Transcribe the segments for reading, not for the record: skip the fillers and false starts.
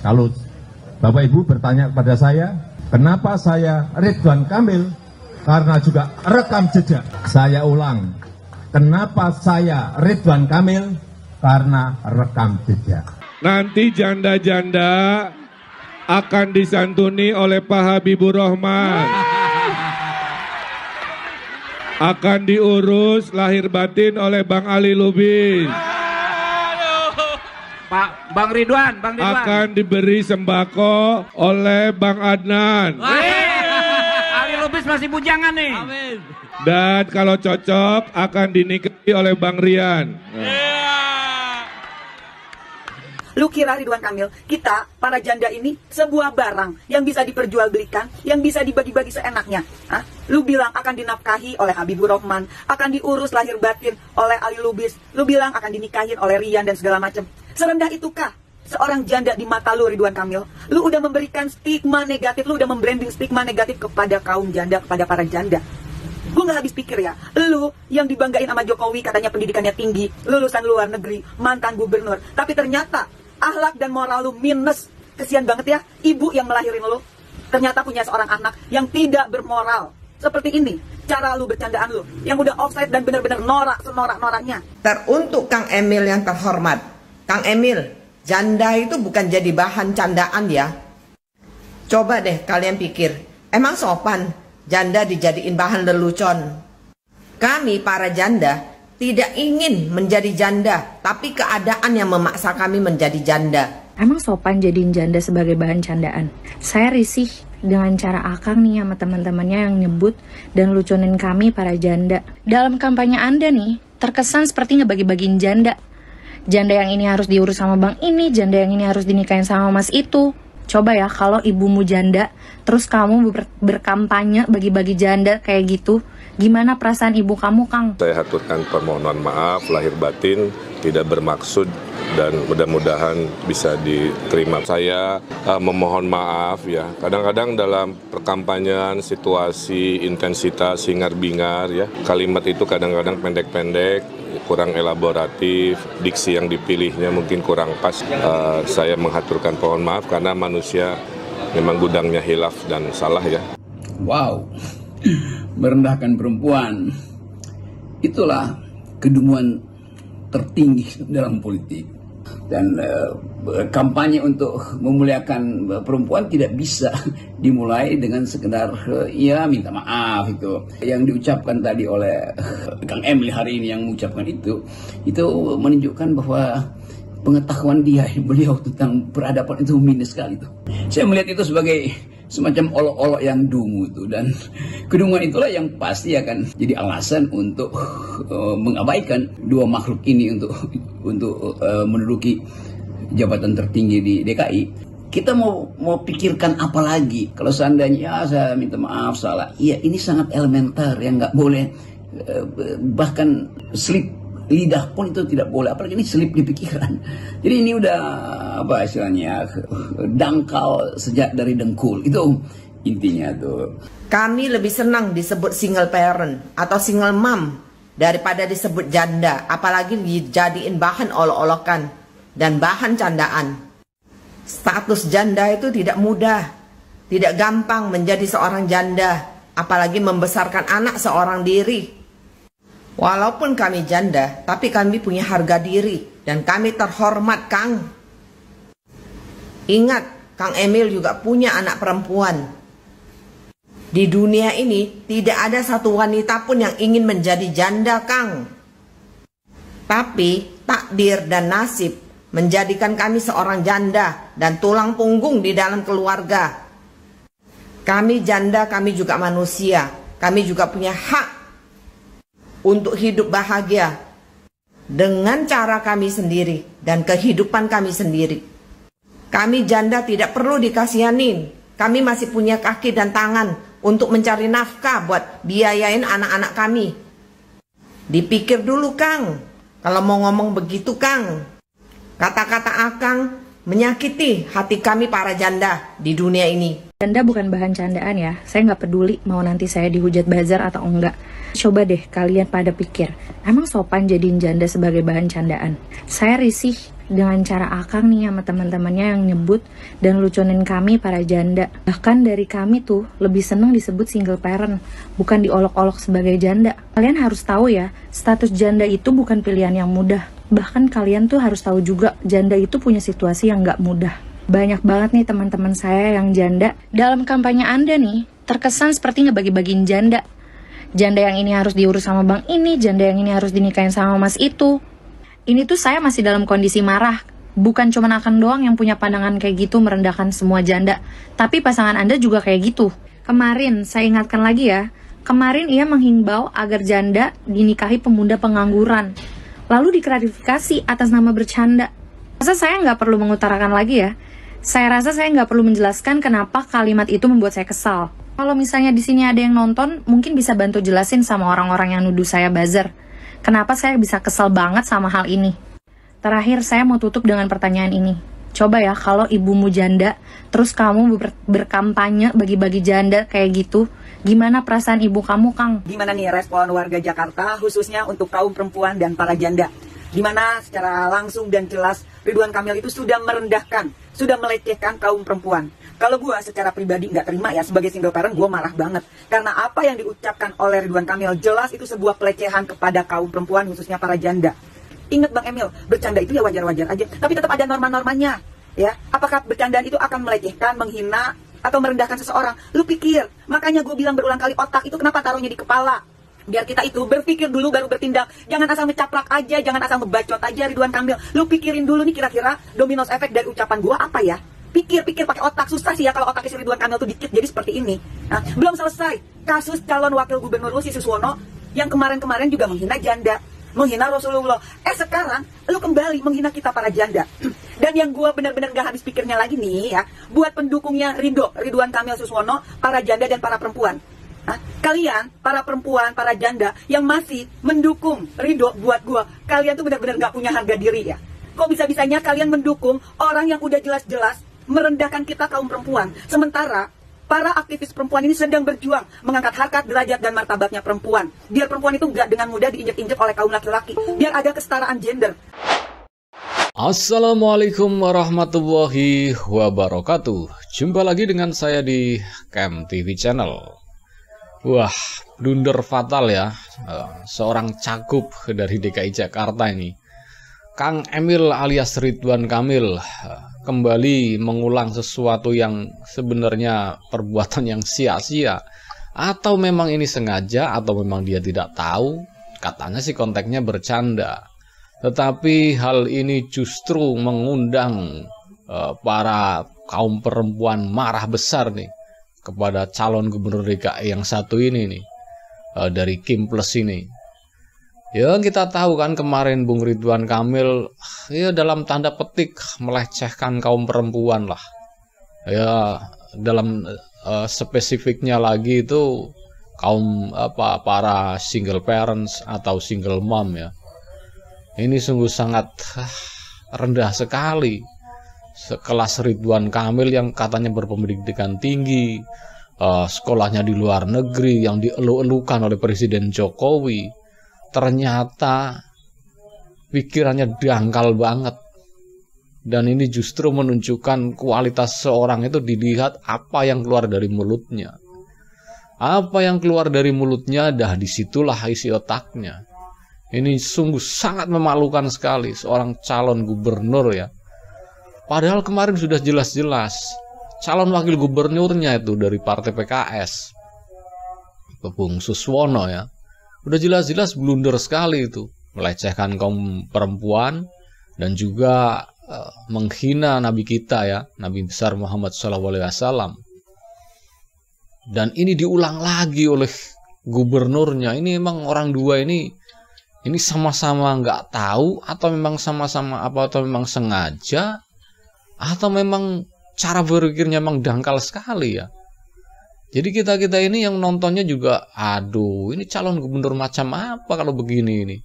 Kalau Bapak Ibu bertanya kepada saya, kenapa saya Ridwan Kamil? Karena juga rekam jejak. Saya ulang, kenapa saya Ridwan Kamil? Karena rekam jejak. Nanti janda-janda akan disantuni oleh Pak Habibur Rahman. Akan diurus lahir batin oleh Bang Ali Lubis. Pak Bang Ridwan. Akan diberi sembako oleh Bang Adnan. Ali Lubis masih bujangan nih. Amin. Dan kalau cocok akan dinikahi oleh Bang Rian. Lu kira Ridwan Kamil, kita para janda ini sebuah barang yang bisa diperjualbelikan, yang bisa dibagi-bagi seenaknya? Hah? Lu bilang akan dinafkahi oleh Habibur Rahman, akan diurus lahir batin oleh Ali Lubis, lu bilang akan dinikahin oleh Rian dan segala macam. Serendah itukah seorang janda di mata lu, Ridwan Kamil? Lu udah memberikan stigma negatif, lu udah membranding stigma negatif kepada kaum janda, kepada para janda. Gue gak habis pikir ya, lu yang dibanggain sama Jokowi katanya pendidikannya tinggi, lulusan luar negeri, mantan gubernur, tapi ternyata akhlak dan moral lu minus. Kesian banget ya, ibu yang melahirin lu ternyata punya seorang anak yang tidak bermoral. Seperti ini cara lu bercandaan lu, yang udah offside dan benar-benar norak senorak-noraknya. Teruntuk Kang Emil yang terhormat, Kang Emil, janda itu bukan jadi bahan candaan ya. Coba deh kalian pikir, emang sopan janda dijadiin bahan lelucon? Kami para janda tidak ingin menjadi janda, tapi keadaan yang memaksa kami menjadi janda. Emang sopan jadiin janda sebagai bahan candaan? Saya risih dengan cara Akang nih sama teman-temannya yang nyebut dan lucunin kami para janda. Dalam kampanye Anda nih, terkesan seperti ngebagi-bagiin janda. Janda yang ini harus diurus sama bang ini, janda yang ini harus dinikahin sama mas itu. Coba ya kalau ibumu janda, terus kamu berkampanye bagi-bagi janda kayak gitu, gimana perasaan ibu kamu, Kang? Saya haturkan permohonan maaf lahir batin, tidak bermaksud dan mudah-mudahan bisa diterima. Saya memohon maaf ya, kadang-kadang dalam perkampanyean situasi intensitas hingar-bingar ya, kalimat itu kadang-kadang pendek-pendek, kurang elaboratif, diksi yang dipilihnya mungkin kurang pas. Saya menghaturkan pohon maaf karena manusia memang gudangnya hilaf dan salah ya. Wow, merendahkan perempuan, itulah kedunguan tertinggi dalam politik. Dan kampanye untuk memuliakan perempuan tidak bisa dimulai dengan sekedar ya minta maaf. Itu yang diucapkan tadi oleh Kang Emil hari ini, yang mengucapkan itu menunjukkan bahwa pengetahuan beliau tentang peradaban itu minus sekali tuh. Saya melihat itu sebagai semacam olok-olok yang dungu itu, dan kedunguan itulah yang pasti akan jadi alasan untuk mengabaikan dua makhluk ini untuk menduduki jabatan tertinggi di DKI. Kita mau pikirkan apa lagi kalau seandainya saya minta maaf salah. Iya, ini sangat elementer yang nggak boleh, bahkan slip lidah pun itu tidak boleh, apalagi ini selip di pikiran. Jadi ini udah apa istilahnya, dangkal sejak dari dengkul, itu intinya tuh. Kami lebih senang disebut single parent atau single mom daripada disebut janda, apalagi dijadiin bahan olok-olokan dan bahan candaan. Status janda itu tidak mudah, tidak gampang menjadi seorang janda, apalagi membesarkan anak seorang diri. Walaupun kami janda, tapi kami punya harga diri dan kami terhormat, Kang. Ingat, Kang Emil juga punya anak perempuan. Di dunia ini tidak ada satu wanita pun yang ingin menjadi janda, Kang. Tapi takdir dan nasib menjadikan kami seorang janda dan tulang punggung di dalam keluarga. Kami janda, kami juga manusia. Kami juga punya hak untuk hidup bahagia dengan cara kami sendiri dan kehidupan kami sendiri. Kami janda tidak perlu dikasihanin. Kami masih punya kaki dan tangan untuk mencari nafkah buat biayain anak-anak kami. Dipikir dulu, Kang. Kalau mau ngomong begitu, Kang. Kata-kata Akang menyakiti hati kami para janda di dunia ini. Janda bukan bahan candaan ya. Saya nggak peduli mau nanti saya dihujat bazar atau enggak. Coba deh kalian pada pikir, emang sopan jadiin janda sebagai bahan candaan? Saya risih dengan cara Akang nih sama teman-temannya yang nyebut dan lucunin kami para janda. Bahkan dari kami tuh lebih seneng disebut single parent, bukan diolok-olok sebagai janda. Kalian harus tahu ya, status janda itu bukan pilihan yang mudah. Bahkan kalian tuh harus tahu juga, janda itu punya situasi yang gak mudah. Banyak banget nih teman-teman saya yang janda. Dalam kampanye Anda nih, terkesan seperti ngebagi-bagiin janda. Janda yang ini harus diurus sama bang ini, janda yang ini harus dinikahin sama mas itu. Ini tuh saya masih dalam kondisi marah. Bukan cuma Akang doang yang punya pandangan kayak gitu merendahkan semua janda, tapi pasangan Anda juga kayak gitu. Kemarin, saya ingatkan lagi ya, kemarin ia menghimbau agar janda dinikahi pemuda pengangguran. Lalu diklarifikasi atas nama bercanda. Rasa saya nggak perlu mengutarakan lagi ya. Saya rasa saya nggak perlu menjelaskan kenapa kalimat itu membuat saya kesal. Kalau misalnya di sini ada yang nonton, mungkin bisa bantu jelasin sama orang-orang yang nuduh saya buzzer. Kenapa saya bisa kesal banget sama hal ini? Terakhir, saya mau tutup dengan pertanyaan ini. Coba ya, kalau ibumu janda, terus kamu berkampanye bagi-bagi janda kayak gitu, gimana perasaan ibu kamu, Kang? Gimana nih respon warga Jakarta, khususnya untuk kaum perempuan dan para janda? Dimana secara langsung dan jelas Ridwan Kamil itu sudah merendahkan, sudah melecehkan kaum perempuan. Kalau gue secara pribadi nggak terima ya, sebagai single parent gue marah banget. Karena apa yang diucapkan oleh Ridwan Kamil jelas itu sebuah pelecehan kepada kaum perempuan, khususnya para janda. Ingat Bang Emil, bercanda itu ya wajar-wajar aja, tapi tetap ada norma-normanya. Ya, apakah bercandaan itu akan melecehkan, menghina, atau merendahkan seseorang? Lu pikir, makanya gue bilang berulang kali, otak itu kenapa taruhnya di kepala? Biar kita itu berpikir dulu baru bertindak. Jangan asal mencaplak aja, jangan asal ngebacot aja Ridwan Kamil. Lu pikirin dulu nih kira-kira dominos efek dari ucapan gue apa ya? Pikir-pikir pakai otak. Susah sih ya kalau otaknya si Ridwan Kamil tuh dikit jadi seperti ini. Nah, belum selesai kasus calon wakil gubernur Usi Suswono yang kemarin-kemarin juga menghina janda, menghina Rasulullah. Sekarang lu kembali menghina kita para janda. Dan yang gue benar-benar gak habis pikirnya lagi nih ya, buat pendukungnya Ridwan Kamil Suswono, para janda dan para perempuan. Kalian, para perempuan, para janda yang masih mendukung Ridho buat gue, kalian tuh benar-benar gak punya harga diri ya. Kok bisa-bisanya kalian mendukung orang yang udah jelas-jelas merendahkan kita kaum perempuan, sementara para aktivis perempuan ini sedang berjuang mengangkat harkat, derajat, dan martabatnya perempuan. Biar perempuan itu gak dengan mudah diinjek-injek oleh kaum laki-laki, biar ada kesetaraan gender. Assalamualaikum warahmatullahi wabarakatuh. Jumpa lagi dengan saya di Kem TV Channel. Wah, blunder fatal ya. Seorang cagup dari DKI Jakarta ini, Kang Emil alias Ridwan Kamil, kembali mengulang sesuatu yang sebenarnya perbuatan yang sia-sia. Atau memang ini sengaja, atau memang dia tidak tahu. Katanya sih konteksnya bercanda. Tetapi hal ini justru mengundang para kaum perempuan marah besar nih kepada calon gubernur DKI yang satu ini nih, dari Kim Plus ini. Ya kita tahu kan kemarin Bung Ridwan Kamil ya dalam tanda petik melecehkan kaum perempuan lah. Ya dalam spesifiknya lagi itu kaum para single parents atau single mom ya. Ini sungguh sangat rendah sekali. Sekelas Ridwan Kamil yang katanya berpendidikan tinggi, sekolahnya di luar negeri, yang dielu-elukan oleh Presiden Jokowi, ternyata pikirannya dangkal banget. Dan ini justru menunjukkan kualitas seorang itu dilihat apa yang keluar dari mulutnya. Apa yang keluar dari mulutnya, dah disitulah isi otaknya. Ini sungguh sangat memalukan sekali seorang calon gubernur ya. Padahal kemarin sudah jelas-jelas calon wakil gubernurnya itu dari partai PKS, Bung Suswono ya. Udah jelas-jelas blunder sekali itu, melecehkan kaum perempuan dan juga menghina Nabi kita ya, Nabi besar Muhammad SAW. Dan ini diulang lagi oleh gubernurnya. Ini emang orang dua ini sama-sama nggak tahu atau memang sama-sama atau memang sengaja atau memang cara berpikirnya memang dangkal sekali ya. Jadi kita ini yang nontonnya juga, aduh ini calon gubernur macam apa kalau begini ini.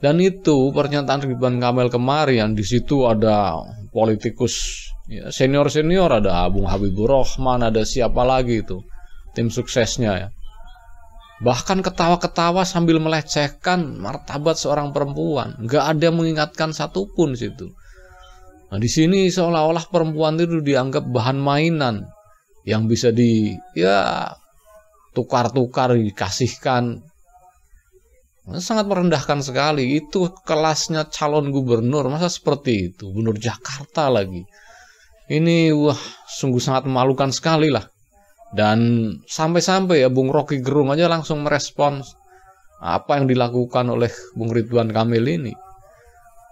Dan itu pernyataan Ridwan Kamil kemarin, di situ ada politikus ya, senior ada Bung Habibur Rahman, ada siapa lagi itu tim suksesnya ya. Bahkan ketawa-ketawa sambil melecehkan martabat seorang perempuan. Nggak ada yang mengingatkan satupun situ. Nah, di sini seolah-olah perempuan itu dianggap bahan mainan yang bisa tukar-tukar, dikasihkan. Sangat merendahkan sekali. Itu kelasnya calon gubernur, masa seperti itu? Gubernur Jakarta lagi. Ini sungguh sangat memalukan sekali lah. Dan sampai-sampai ya Bung Rocky Gerung aja langsung merespons apa yang dilakukan oleh Bung Ridwan Kamil ini.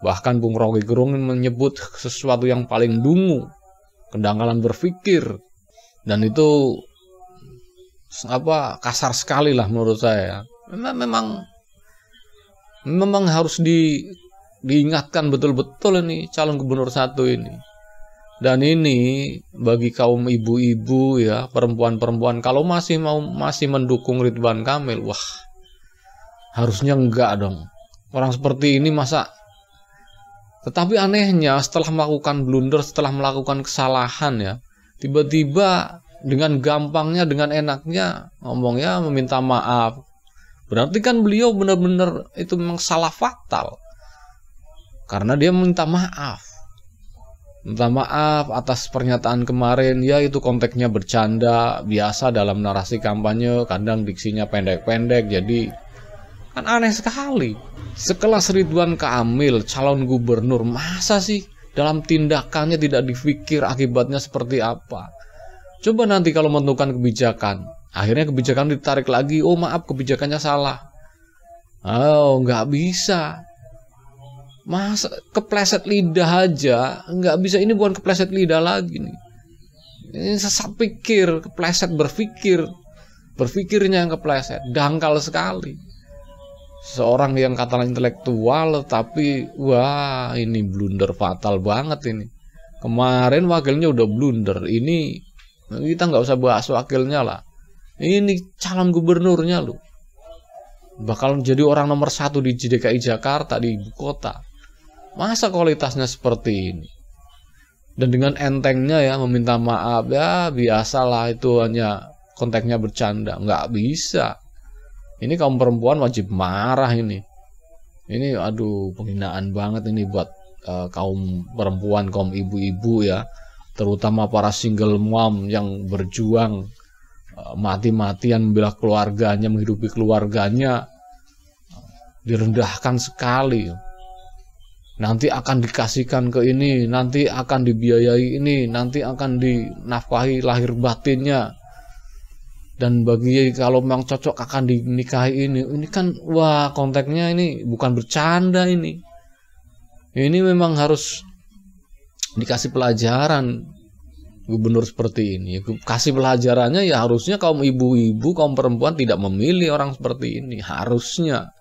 Bahkan Bung Rocky Gerung menyebut sesuatu yang paling dungu, kedangkalan berpikir, dan itu kasar sekali lah menurut saya. Memang harus diingatkan betul-betul ini calon gubernur 1 ini. Dan ini bagi kaum ibu-ibu ya, perempuan-perempuan, kalau masih mendukung Ridwan Kamil, harusnya enggak dong. Orang seperti ini masa. Tetapi anehnya setelah melakukan blunder, setelah melakukan kesalahan ya, tiba-tiba dengan gampangnya, dengan enaknya ngomongnya meminta maaf. Berarti kan beliau benar-benar itu memang salah fatal. Karena dia minta maaf. Minta maaf atas pernyataan kemarin, ya itu konteksnya bercanda, biasa dalam narasi kampanye, kadang diksinya pendek-pendek, jadi kan aneh sekali. Sekelas Ridwan Kamil, calon gubernur, masa sih dalam tindakannya tidak dipikir akibatnya seperti apa? Coba nanti kalau menentukan kebijakan, akhirnya kebijakan ditarik lagi, oh maaf kebijakannya salah. Oh nggak bisa. Masa kepleset lidah aja, nggak bisa, ini bukan kepleset lidah lagi nih. Ini sesat pikir, kepleset berpikirnya yang kepleset, dangkal sekali. Seorang yang katakan intelektual, tapi ini blunder fatal banget ini. Kemarin wakilnya udah blunder, ini kita nggak usah bahas wakilnya lah. Ini calon gubernurnya loh, bakal jadi orang nomor 1 di DKI Jakarta, di ibu kota. Masa kualitasnya seperti ini? Dan dengan entengnya ya meminta maaf, ya biasalah, itu hanya konteksnya bercanda. Nggak bisa. Ini kaum perempuan wajib marah ini. Ini penghinaan banget ini buat kaum perempuan, kaum ibu-ibu ya. Terutama para single mom yang berjuang mati-matian membela keluarganya, menghidupi keluarganya. Direndahkan sekali. Nanti akan dikasihkan ke ini, nanti akan dibiayai ini, nanti akan dinafkahi lahir batinnya. Dan bagi kalau memang cocok akan dinikahi ini kan konteksnya ini bukan bercanda ini. Ini memang harus dikasih pelajaran gubernur seperti ini. Kasih pelajarannya ya harusnya kaum ibu-ibu, kaum perempuan tidak memilih orang seperti ini. Harusnya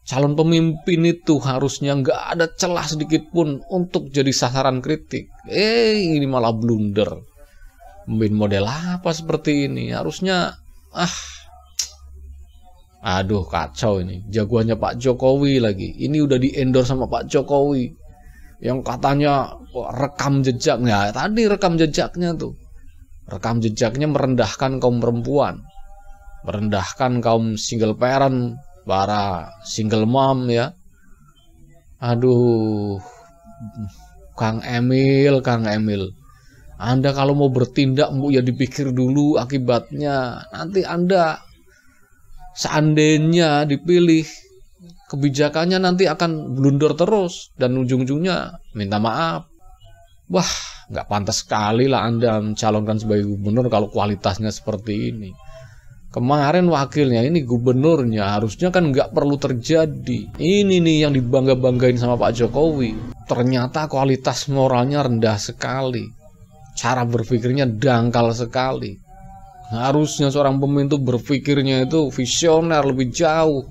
calon pemimpin itu harusnya nggak ada celah sedikit pun untuk jadi sasaran kritik. Ini malah blunder. Pemimpin model apa seperti ini? Harusnya kacau ini. Jagoannya Pak Jokowi lagi. Ini udah di-endorse sama Pak Jokowi. Yang katanya rekam jejaknya. Tadi rekam jejaknya tuh. Rekam jejaknya merendahkan kaum perempuan. Merendahkan kaum single parent, para single mom ya. Kang Emil. Anda kalau mau bertindak ya dipikir dulu akibatnya. Nanti Anda seandainya dipilih, kebijakannya nanti akan blunder terus dan ujung-ujungnya minta maaf. Nggak pantas sekali lah Anda mencalonkan sebagai gubernur kalau kualitasnya seperti ini. Kemarin wakilnya, ini gubernurnya, harusnya kan nggak perlu terjadi. Ini nih yang dibangga-banggain sama Pak Jokowi. Ternyata kualitas moralnya rendah sekali. Cara berpikirnya dangkal sekali. Harusnya seorang pemimpin itu berpikirnya itu visioner, lebih jauh.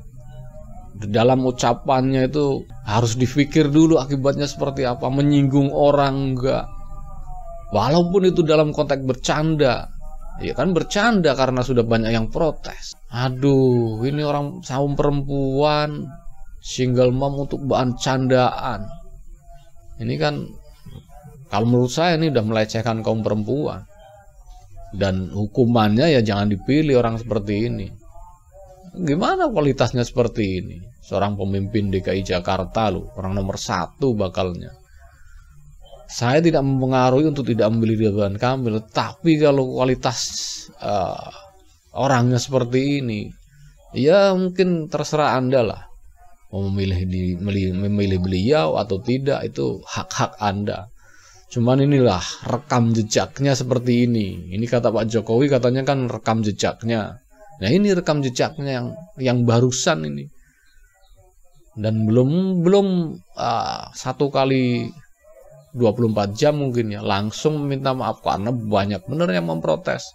Dalam ucapannya itu harus dipikir dulu akibatnya seperti apa. Menyinggung orang enggak. Walaupun itu dalam konteks bercanda. Ya kan bercanda karena sudah banyak yang protes. Ini orang kaum perempuan single mom untuk bahan candaan. Ini kan kalau menurut saya ini udah melecehkan kaum perempuan. Dan hukumannya ya jangan dipilih orang seperti ini. Gimana kualitasnya seperti ini? Seorang pemimpin DKI Jakarta loh, orang nomor 1 bakalnya. Saya tidak mempengaruhi untuk tidak memilih Ridwan Kamil, tapi kalau kualitas orangnya seperti ini, ya mungkin terserah Anda lah mau memilih beliau atau tidak, itu hak-hak Anda. Cuman inilah rekam jejaknya seperti ini. Ini kata Pak Jokowi, katanya kan rekam jejaknya. Nah ini rekam jejaknya yang barusan ini. Dan belum 1 kali 24 jam mungkin ya langsung meminta maaf, karena banyak bener yang memprotes,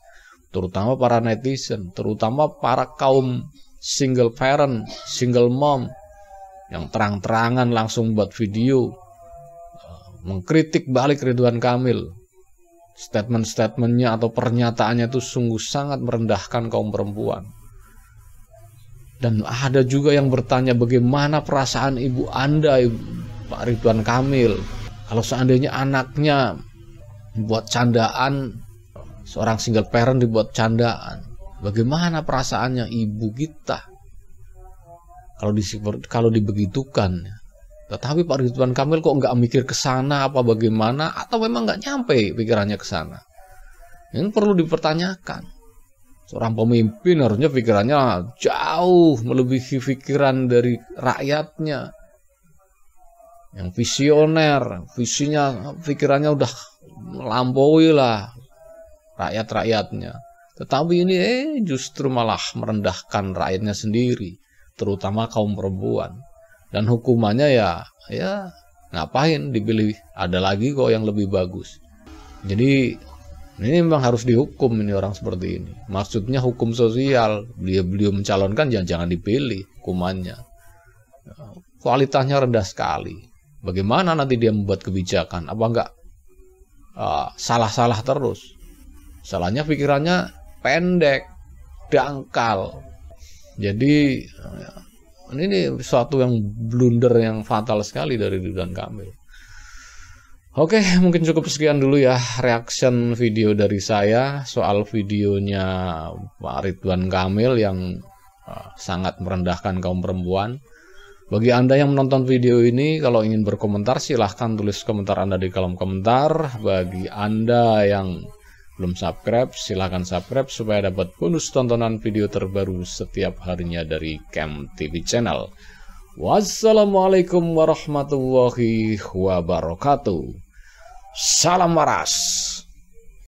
terutama para netizen, terutama para kaum single parent, single mom yang terang-terangan langsung buat video mengkritik balik Ridwan Kamil. Statement-statementnya atau pernyataannya itu sungguh sangat merendahkan kaum perempuan. Dan ada juga yang bertanya, bagaimana perasaan ibu Anda, Pak Ridwan Kamil, kalau seandainya anaknya buat candaan, seorang single parent dibuat candaan, bagaimana perasaannya ibu kita kalau dibegitukan? Tetapi Pak Ridwan Kamil kok nggak mikir ke sana apa bagaimana, atau memang nggak nyampe pikirannya ke sana? Ini perlu dipertanyakan. Seorang pemimpin harusnya pikirannya jauh melebihi pikiran dari rakyatnya. Yang visioner, pikirannya udah melampaui lah rakyat-rakyatnya. Tetapi ini justru malah merendahkan rakyatnya sendiri, terutama kaum perempuan. Dan hukumannya ya ngapain dipilih, ada lagi kok yang lebih bagus. Jadi ini memang harus dihukum ini orang seperti ini. Maksudnya hukum sosial. Beliau mencalonkan, jangan dipilih hukumannya. Kualitasnya rendah sekali. Bagaimana nanti dia membuat kebijakan? Apa enggak salah-salah terus? Salahnya pikirannya pendek, dangkal. Jadi ini suatu yang blunder yang fatal sekali dari Ridwan Kamil. Oke, mungkin cukup sekian dulu ya reaction video dari saya soal videonya Pak Ridwan Kamil yang sangat merendahkan kaum perempuan. Bagi Anda yang menonton video ini, kalau ingin berkomentar silahkan tulis komentar Anda di kolom komentar. Bagi Anda yang belum subscribe, silahkan subscribe supaya dapat bonus tontonan video terbaru setiap harinya dari Kem TV Channel. Wassalamualaikum warahmatullahi wabarakatuh. Salam waras.